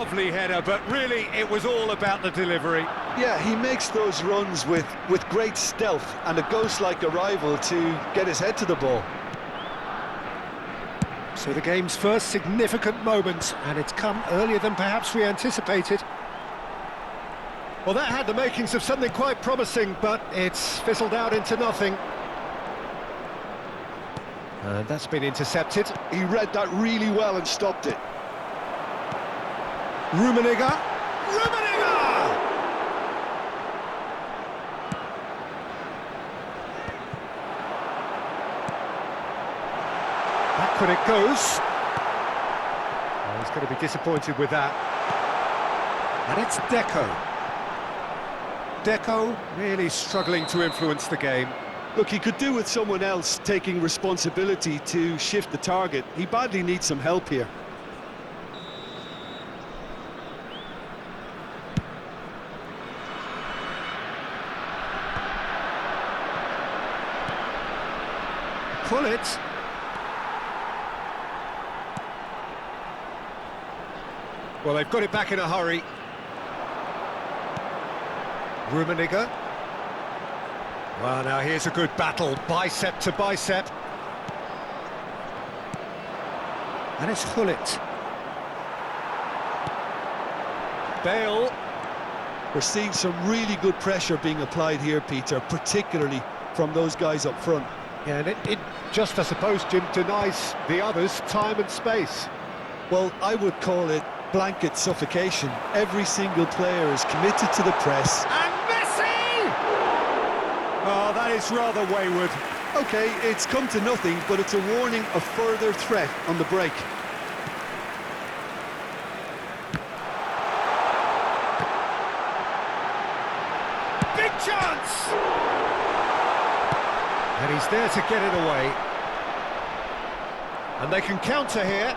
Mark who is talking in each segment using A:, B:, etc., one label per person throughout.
A: Lovely header, but really it was all about the delivery.
B: Yeah, he makes those runs with great stealth and a ghost-like arrival to get his head to the ball.
C: So the game's first significant moment, and it's come earlier than perhaps we anticipated. Well, that had the makings of something quite promising, but it's fizzled out into nothing. And that's been intercepted.
B: He read that really well and stopped it.
C: Rummenigge! Rummenigge! Back when it goes. Oh, he's going to be disappointed with that. And it's Deco. Deco really struggling to influence the game.
B: Look, he could do with someone else taking responsibility to shift the target. He badly needs some help here.
C: Pull it. Well, they've got it back in a hurry. Rummenigge. Well, now here's a good battle, bicep to bicep. And it's Gullit. Bale.
B: We're seeing some really good pressure being applied here, Peter, particularly from those guys up front.
C: Yeah, and it just, I suppose, Jim, denies the others time and space.
B: Well, I would call it blanket suffocation. Every single player is committed to the press.
C: And Messi! Oh, that is rather wayward.
B: OK, it's come to nothing, but it's a warning of further threat on the break.
C: Big chance! And he's there to get it away. And they can counter here.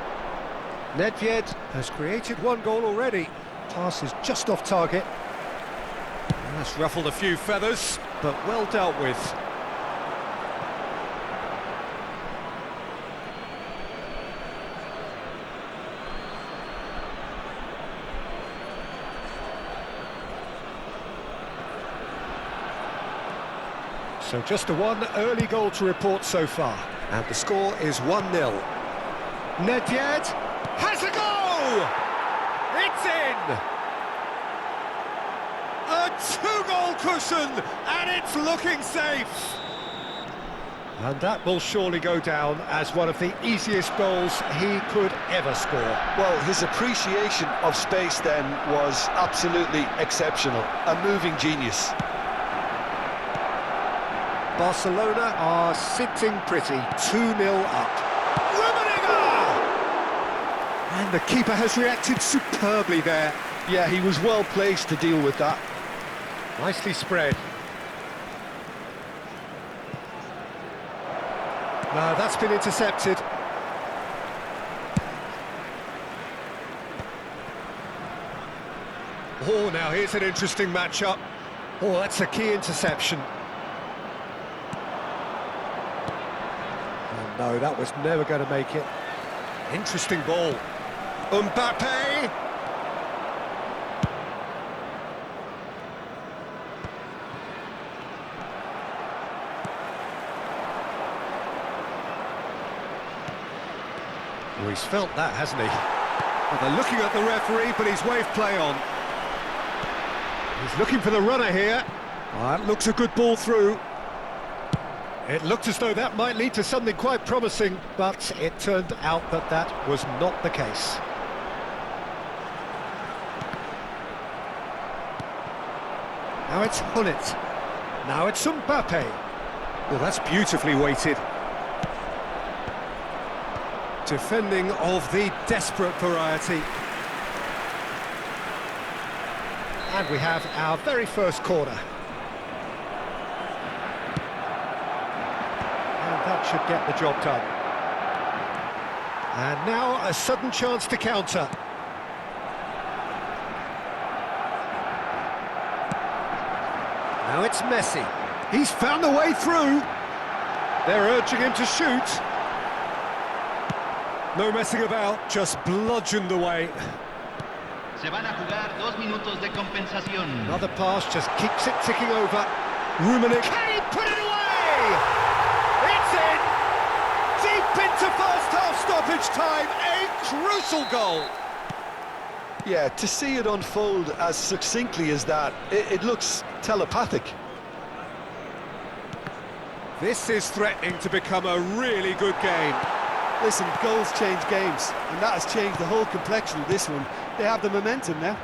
C: Nedved has created one goal already. Pass is just off target. And that's ruffled a few feathers, but well dealt with. So just the one early goal to report so far. And the score is 1-0. Nedved has a goal! It's in! A two-goal cushion, and it's looking safe! And that will surely go down as one of the easiest goals he could ever score.
B: Well, his appreciation of space then was absolutely exceptional. A moving genius.
C: Barcelona are sitting pretty, 2-0 up. Rummenigge! And the keeper has reacted superbly there.
B: Yeah, he was well placed to deal with that.
C: Nicely spread. No, that's been intercepted. Oh, now here's an interesting matchup. Oh, that's a key interception. No, that was never going to make it. Interesting ball. Mbappe! Well, he's felt that, hasn't he? Well, they're looking at the referee, but he's waved play on. He's looking for the runner here. Oh, that looks a good ball through. It looked as though that might lead to something quite promising, but it turned out that that was not the case. Now it's Gullit. Now it's Mbappe. Well, that's beautifully weighted. Defending of the desperate variety. And we have our very first corner. That should get the job done. And now a sudden chance to counter. Now it's Messi. He's found a way through. They're urging him to shoot. No messing about, just bludgeoned away.
D: Se van a jugar 2 minutos de compensación.
C: Another pass just keeps it ticking over. Rummenigge. Can he put it away? It's in! Deep into first half stoppage time. A crucial goal.
B: Yeah, to see it unfold as succinctly as that, it looks telepathic.
C: This is threatening to become a really good game.
B: Listen, goals change games, and that has changed the whole complexion of this one. They have the momentum now.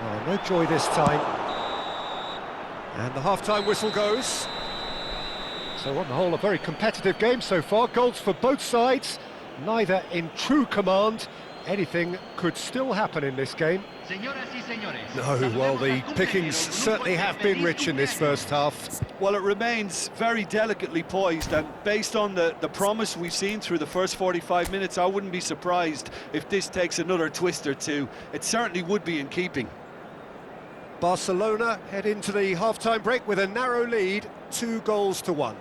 C: Oh, no joy this time. And the half-time whistle goes. So on the whole, a very competitive game so far. Goals for both sides, neither in true command. Anything could still happen in this game.
D: Señoras y señores,
C: No, well, the pickings certainly have been rich in this first half.
B: Well, it remains very delicately poised, and based on the promise we've seen through the first 45 minutes, I wouldn't be surprised if this takes another twist or two. It certainly would be in keeping.
C: Barcelona head into the half-time break with a narrow lead, 2-1.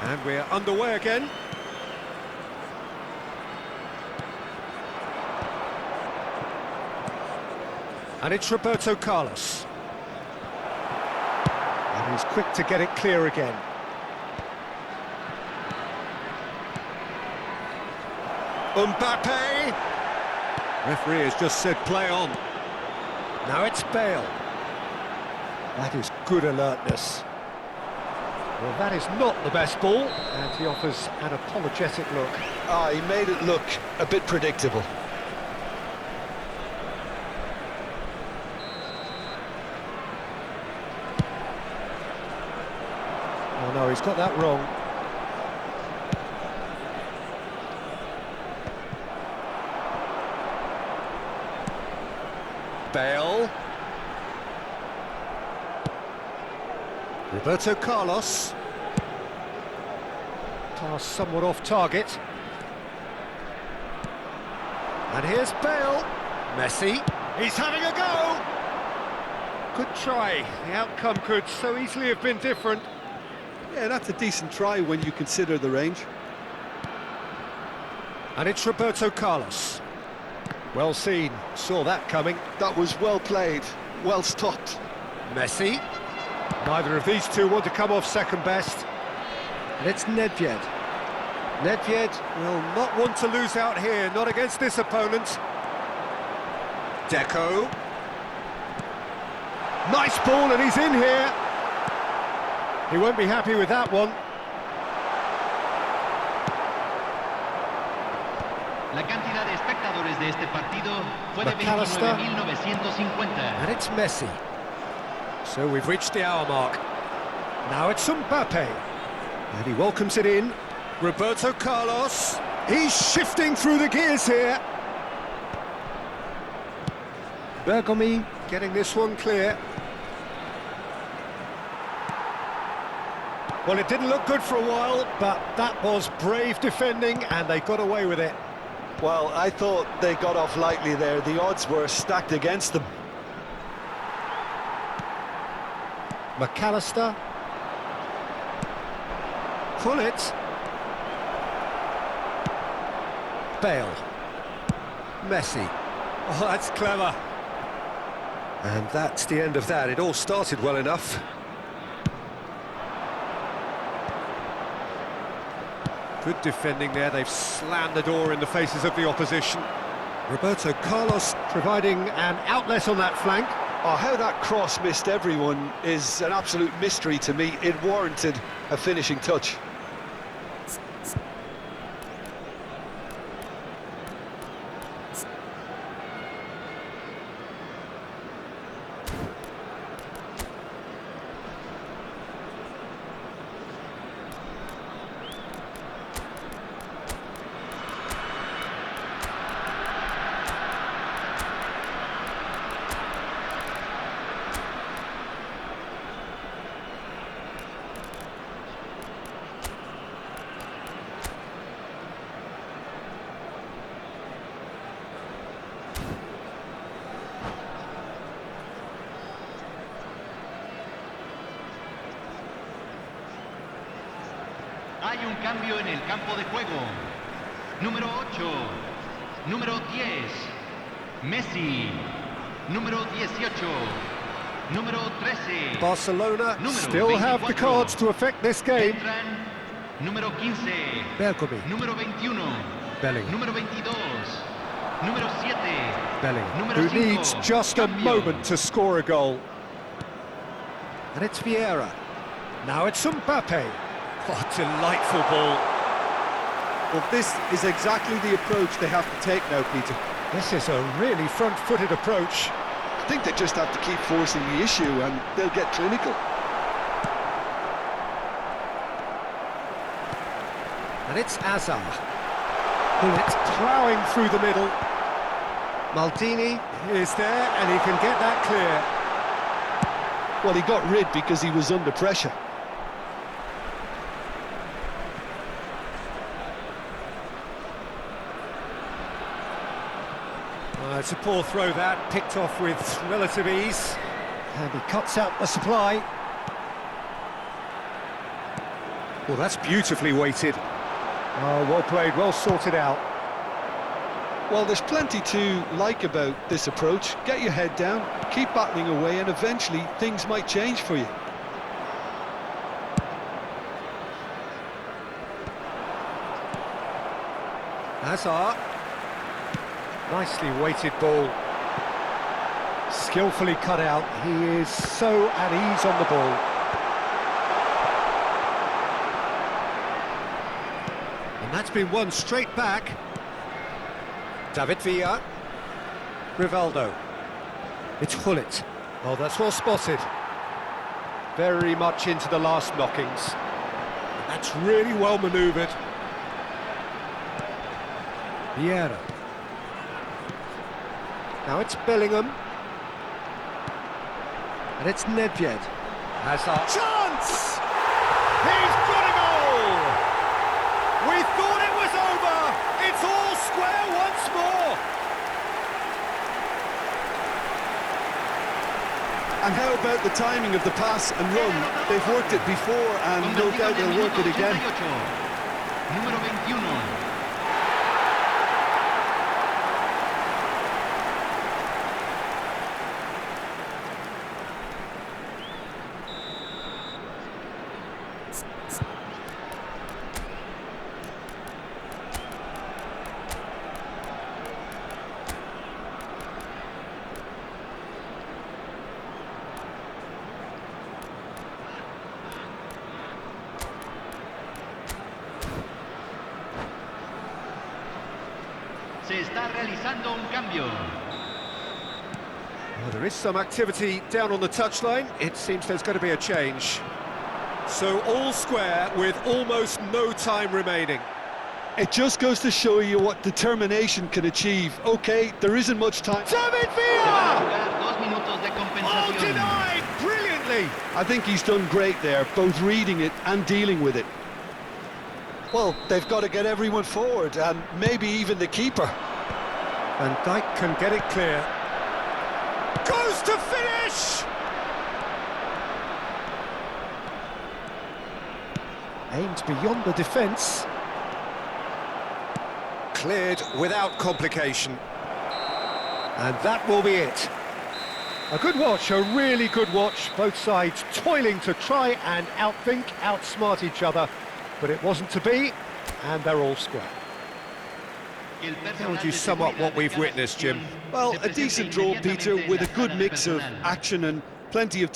C: And we're underway again. And it's Roberto Carlos. And he's quick to get it clear again. Mbappe! Referee has just said play on. Now it's Bale. That is good alertness. Well, that is not the best ball, and he offers an apologetic look.
B: Ah, he made it look a bit predictable.
C: Oh no, he's got that wrong. Bale. Roberto Carlos. Pass somewhat off target. And here's Bale. Messi. He's having a go! Good try. The outcome could so easily have been different.
B: Yeah, that's a decent try when you consider the range.
C: And it's Roberto Carlos. Well seen. Saw that coming.
B: That was well played, well stopped.
C: Messi. Neither of these two want to come off second best. And it's Nedved. Nedved will not want to lose out here, not against this opponent. Deco. Nice ball, and he's in here. He won't be happy with that one.
D: La cantidad de espectadores de este partido fue de
C: McAllister.
D: 29.950.
C: And it's Messi. So we've reached the hour mark. Now it's Mbappe. And he welcomes it in. Roberto Carlos. He's shifting through the gears here. Bergomi getting this one clear. Well, it didn't look good for a while, but that was brave defending, and they got away with it.
B: Well, I thought they got off lightly there. The odds were stacked against them.
C: McAllister. Pullet. Bale. Messi. Oh, that's clever. And that's the end of that. It all started well enough. Good defending there. They've slammed the door in the faces of the opposition. Roberto Carlos providing an outlet on that flank.
B: Oh, how that cross missed everyone is an absolute mystery to me. It warranted a finishing touch.
D: hay un cambio en el campo de juego. Número 8, número 10, Messi. Número 18, número 13.
C: Barcelona
D: Número
C: still have the
D: 24.
C: cards to affect this game.
D: Entran número 15,
C: Bergkamp,
D: número 21,
C: Bellingham,
D: número 22, número 7,
C: Bellingham,
D: número
C: who
D: 5.
C: needs just a
D: Cambio.
C: moment to score a goal. And it's Vieira. Now it's Mbappe. What a delightful ball.
B: Well, this is exactly the approach they have to take now, Peter.
C: This is a really front-footed approach.
B: I think they just have to keep forcing the issue and they'll get clinical.
C: And it's Hazard. Bullet ploughing through the middle. Maldini is there and he can get that clear.
B: Well, he got rid because he was under pressure.
C: It's a poor throw that, picked off with relative ease. And he cuts out the supply. Well, that's beautifully weighted. Oh, well played, well sorted out.
B: Well, there's plenty to like about this approach. Get your head down, keep battling away, and eventually things might change for you.
C: Hazard. Nicely weighted ball. Skillfully cut out. He is so at ease on the ball. And that's been won straight back. David Villa. Rivaldo. It's Gullit. Oh, that's well spotted. Very much into the last knockings. And that's really well manoeuvred. Vieira. Now it's Bellingham. And it's Nedved. Hazard. Chance! He's got a goal! We thought it was over! It's all square once more!
B: And how about the timing of the pass and run? They've worked it before and no doubt they'll work it again.
D: Número 21. Se está realizando un cambio.
C: Well, there is some activity down on the touchline. It seems there's going to be a change. So all square with almost no time remaining.
B: It just goes to show you what determination can achieve. Okay, there isn't much time.
C: David
D: Se van a
C: Villa!
D: jugar 2 minutos de
C: Oh,
D: compensación.
C: denied! Brilliantly!
B: I think he's done great there, both reading it and dealing with it. Well, they've got to get everyone forward, and maybe even the keeper.
C: And Dijk can get it clear. Goes to finish! Aimed beyond the defence. Cleared without complication. And that will be it. A good watch, a really good watch. Both sides toiling to try and outthink, outsmart each other. But it wasn't to be, and they're all square. How would you sum up what we've witnessed, Jim?
B: Well, a decent draw, Peter, with a good mix of action and plenty of